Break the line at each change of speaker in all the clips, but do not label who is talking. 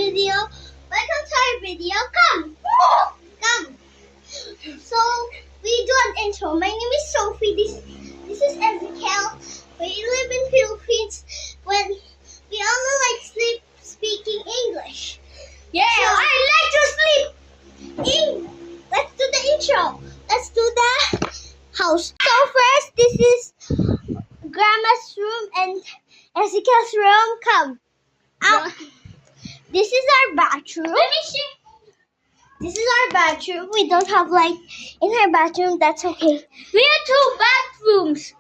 video. Welcome to our video. Come. So we do an intro. My name is Sophie. This is Ezekiel. We live in Philippines when we only like speaking English.
Yeah,
So,
I like to sleep.
Let's do the intro. Let's do the house. So first, this is Grandma's room and Ezekiel's room. Come. Out. This is our bathroom.
Let me see.
This is our bathroom. We don't have light in our bathroom. That's okay.
We have two bathrooms.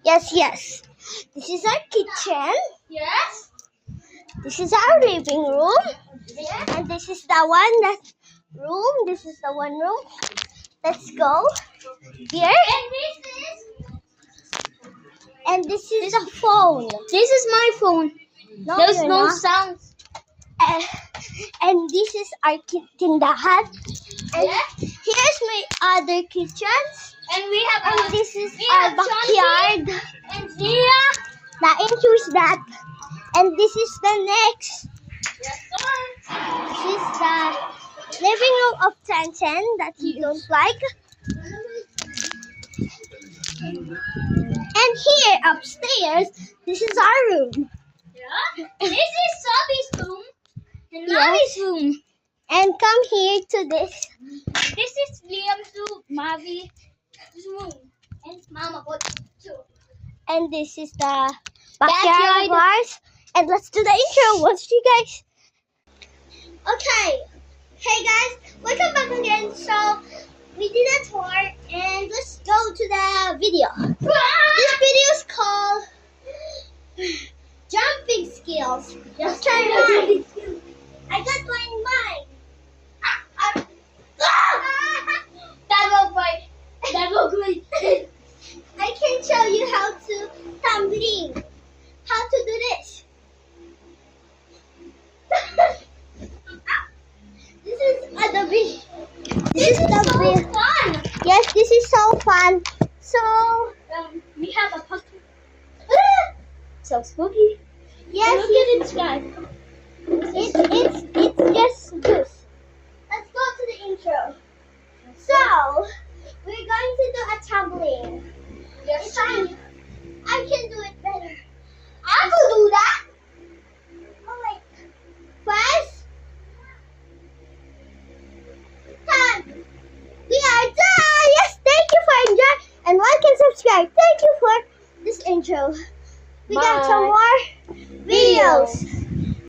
Yes. This is our kitchen.
Yes.
This is our living room.
Yes.
And this is the room. This is the one room. Let's go here. And this is a phone.
This is my phone.
No,
There's
you're
no
not.
sound.
And this is our tindahan. And
Yes.
here's my other kitchens.
And we have
And this is
we
our
have
backyard.
and Zia.
The intro is that. And this is the next.
Yes, sir.
This is the living room of Tantan that he don't like. And here upstairs, this is our room.
Yeah. This is Sabi's room and
Yes.
Mavi's room.
And come here to this.
This is Liam's room, Mavi's room, and Mama got too.
And this is the
Backyard.
backyard of ours. And let's do the intro. Watch you guys. Okay. Hey guys, welcome back again. So we did a tour and let's go to the video. This video is called Jumping Skills. Let's try mine. I got one in mind.
That was great.
I can show you how to tumbling. How to do this. This is Adobe. This is the
so fun.
Yes, this is so fun. So
We have a puppy.
so spooky. Yes,
Look at it, guys.
it's just this. Let's go to the intro. So we're going to do a tumbling.
Yes,
I can do it better. I will do that. Oh wait. First, time. We are done. Yes, thank you for enjoying and like and subscribe. Thank you for this intro. We got some
Bye.
more videos.